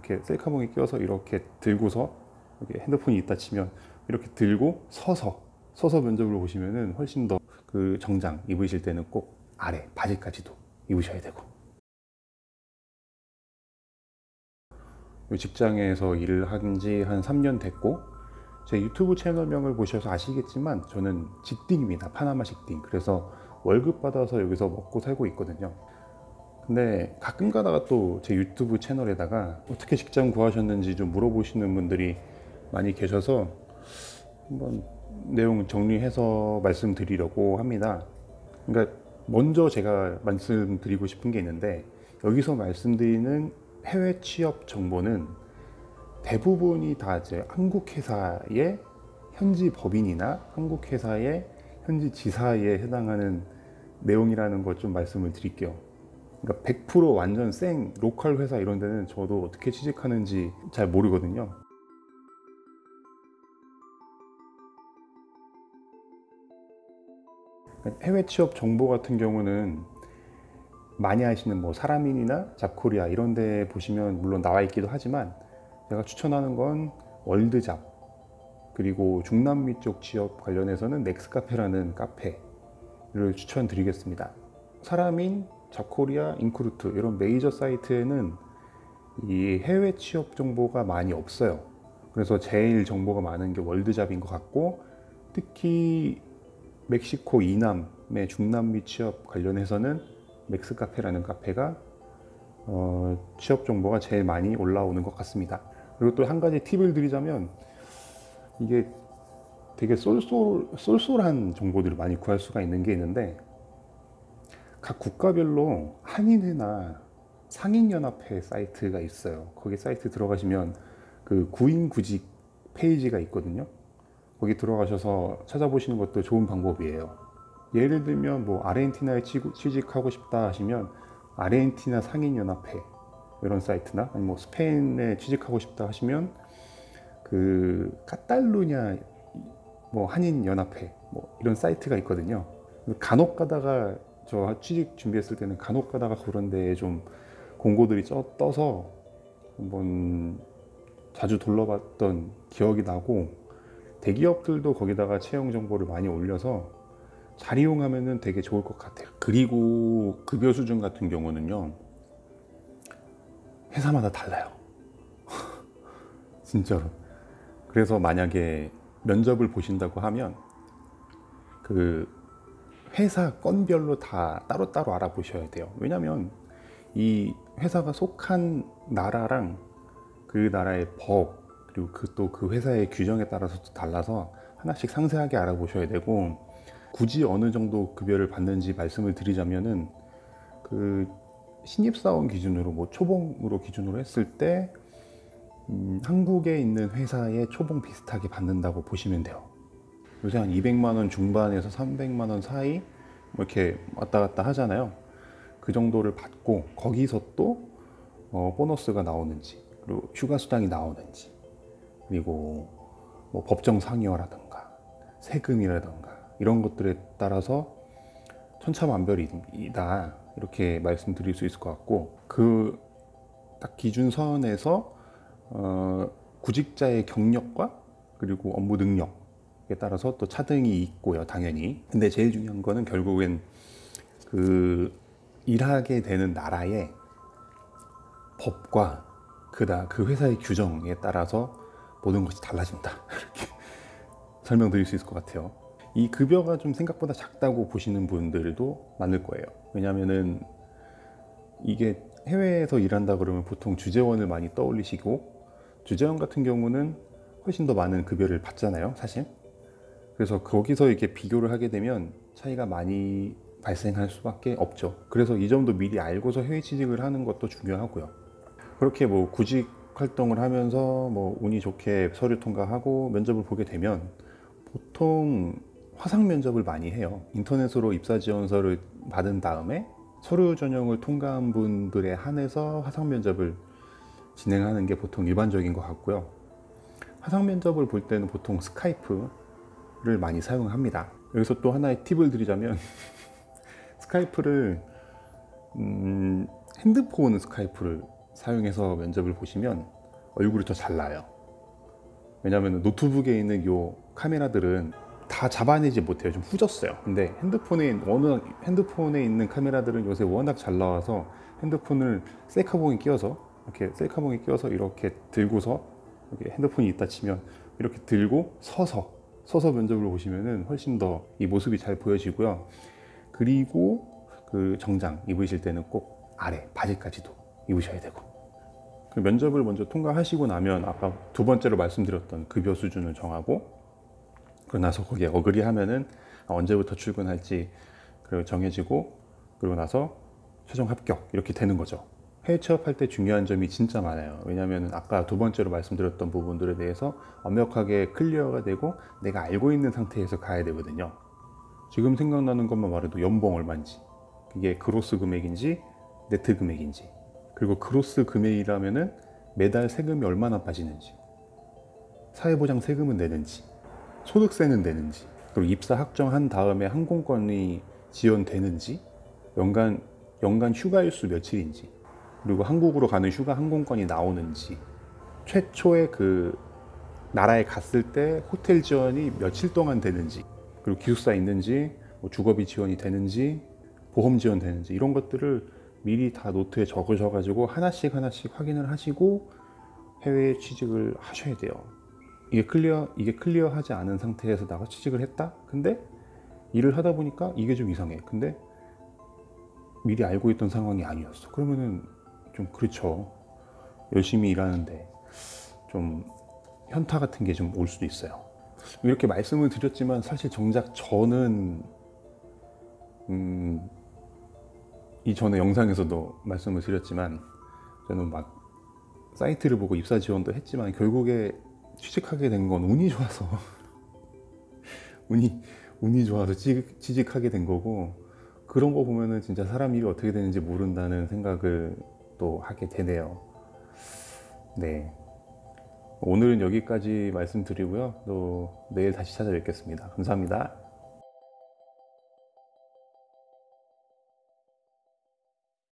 이렇게 셀카봉에 끼워서 이렇게 들고서 이렇게 핸드폰이 있다 치면 이렇게 들고 서서 면접을 보시면은 훨씬 더 그 정장 입으실 때는 꼭 아래 바지까지도 입으셔야 되고. 이 직장에서 일을 한 지 한 3년 됐고, 제 유튜브 채널명을 보셔서 아시겠지만 저는 직딩입니다. 파나마 직딩. 그래서 월급 받아서 여기서 먹고 살고 있거든요. 근데 가끔 가다가 또 제 유튜브 채널에다가 어떻게 직장 구하셨는지 좀 물어보시는 분들이 많이 계셔서 한번 내용 정리해서 말씀드리려고 합니다. 그러니까 먼저 제가 말씀드리고 싶은 게 있는데, 여기서 말씀드리는 해외 취업 정보는 대부분이 다 이제 한국 회사의 현지 법인이나 한국 회사의 현지 지사에 해당하는 내용이라는 것 좀 말씀을 드릴게요. 그러니까 100% 완전 생 로컬 회사 이런 데는 저도 어떻게 취직하는지 잘 모르거든요. 해외 취업 정보 같은 경우는 많이 하시는 뭐 사람인이나 잡코리아 이런 데 보시면 물론 나와 있기도 하지만, 제가 추천하는 건 월드잡, 그리고 중남미 쪽 취업 관련해서는 넥스카페라는 카페를 추천드리겠습니다. 사람인, 잡코리아, 인크루트 이런 메이저 사이트에는 이 해외 취업 정보가 많이 없어요. 그래서 제일 정보가 많은 게 월드잡인 것 같고, 특히 멕시코 이남의 중남미 취업 관련해서는 맥스카페라는 카페가 취업 정보가 제일 많이 올라오는 것 같습니다. 그리고 또 한 가지 팁을 드리자면, 이게 되게 쏠쏠한 정보들을 많이 구할 수가 있는 게 있는데, 각 국가별로 한인회나 상인연합회 사이트가 있어요. 거기 사이트 들어가시면 그 구인구직 페이지가 있거든요. 거기 들어가셔서 찾아보시는 것도 좋은 방법이에요. 예를 들면 뭐 아르헨티나에 취직하고 싶다 하시면 아르헨티나 상인연합회 이런 사이트나, 아니면 뭐 스페인에 취직하고 싶다 하시면 그 카탈루냐 뭐 한인연합회 뭐 이런 사이트가 있거든요. 간혹 가다가 저 취직 준비했을 때는 간혹 가다가 그런 데에 좀 공고들이 떠서 한번 자주 둘러봤던 기억이 나고, 대기업들도 거기다가 채용 정보를 많이 올려서 잘 이용하면 되게 좋을 것 같아요. 그리고 급여 수준 같은 경우는요, 회사마다 달라요. 진짜로. 그래서 만약에 면접을 보신다고 하면 그 회사 건별로 다 따로따로 알아보셔야 돼요. 왜냐면 이 회사가 속한 나라랑 그 나라의 법, 그리고 또 그 회사의 규정에 따라서 달라서 하나씩 상세하게 알아보셔야 되고, 굳이 어느 정도 급여를 받는지 말씀을 드리자면은 그 신입사원 기준으로 뭐 초봉으로 기준으로 했을 때 한국에 있는 회사의 초봉 비슷하게 받는다고 보시면 돼요. 요새 한 200만 원 중반에서 300만 원 사이 뭐 이렇게 왔다 갔다 하잖아요. 그 정도를 받고 거기서 또 보너스가 나오는지, 그리고 휴가 수당이 나오는지, 그리고 뭐 법정 상여라든가 세금이라든가 이런 것들에 따라서 천차만별이다, 이렇게 말씀드릴 수 있을 것 같고, 그 딱 기준선에서 구직자의 경력과 그리고 업무 능력에 따라서 또 차등이 있고요, 당연히. 근데 제일 중요한 거는 결국엔 그 일하게 되는 나라의 법과 그 회사의 규정에 따라서 모든 것이 달라진다, 이렇게 설명드릴 수 있을 것 같아요. 이 급여가 좀 생각보다 작다고 보시는 분들도 많을 거예요. 왜냐면은 이게 해외에서 일한다 그러면 보통 주재원을 많이 떠올리시고, 주재원 같은 경우는 훨씬 더 많은 급여를 받잖아요, 사실. 그래서 거기서 이렇게 비교를 하게 되면 차이가 많이 발생할 수밖에 없죠. 그래서 이 점도 미리 알고서 해외 취직을 하는 것도 중요하고요. 그렇게 뭐 구직 활동을 하면서 뭐 운이 좋게 서류 통과하고 면접을 보게 되면 보통 화상 면접을 많이 해요. 인터넷으로 입사 지원서를 받은 다음에 서류 전형을 통과한 분들에 한해서 화상 면접을 진행하는 게 보통 일반적인 것 같고요. 화상 면접을 볼 때는 보통 스카이프를 많이 사용합니다. 여기서 또 하나의 팁을 드리자면 스카이프를 핸드폰 스카이프를 사용해서 면접을 보시면 얼굴이 더 잘 나요. 왜냐하면 노트북에 있는 요 카메라들은 다 잡아내지 못해요. 좀 후졌어요. 근데 핸드폰에 있는 카메라들은 요새 워낙 잘 나와서 핸드폰을 셀카봉에 끼워서 이렇게 들고서 이렇게 핸드폰이 있다 치면 이렇게 들고 서서 면접을 보시면은 훨씬 더 이 모습이 잘 보여지고요. 그리고 그 정장 입으실 때는 꼭 아래 바지까지도 입으셔야 되고, 그 면접을 먼저 통과하시고 나면 아까 두 번째로 말씀드렸던 급여 수준을 정하고, 그러고 나서 거기에 어그리하면은 언제부터 출근할지 그리고 정해지고, 그리고 나서 최종 합격 이렇게 되는 거죠. 해외 취업할 때 중요한 점이 진짜 많아요. 왜냐하면 아까 두 번째로 말씀드렸던 부분들에 대해서 완벽하게 클리어가 되고 내가 알고 있는 상태에서 가야 되거든요. 지금 생각나는 것만 말해도 연봉 얼마인지, 이게 그로스 금액인지 네트 금액인지, 그리고 그로스 금액이라면은 매달 세금이 얼마나 빠지는지, 사회보장 세금은 내는지, 소득세는 내는지, 그리고 입사 확정한 다음에 항공권이 지원되는지, 연간 휴가일수 며칠인지, 그리고 한국으로 가는 휴가 항공권이 나오는지, 최초에 그 나라에 갔을 때 호텔 지원이 며칠 동안 되는지, 그리고 기숙사 있는지, 뭐 주거비 지원이 되는지, 보험 지원 되는지, 이런 것들을 미리 다 노트에 적으셔가지고 하나씩 확인을 하시고 해외에 취직을 하셔야 돼요. 이게 클리어하지 않은 상태에서 나가 취직을 했다? 근데 일을 하다 보니까 이게 좀 이상해. 근데 미리 알고 있던 상황이 아니었어. 그러면은 좀 그렇죠. 열심히 일하는데 좀 현타 같은 게 좀 올 수도 있어요. 이렇게 말씀을 드렸지만 사실 정작 저는 이 전에 영상에서도 말씀을 드렸지만 저는 막 사이트를 보고 입사 지원도 했지만 결국에 취직하게 된 건 운이 좋아서 운이 좋아서 취직하게 된 거고, 그런 거 보면은 진짜 사람 일이 어떻게 되는지 모른다는 생각을 또 하게 되네요. 네, 오늘은 여기까지 말씀드리고요. 또 내일 다시 찾아뵙겠습니다. 감사합니다.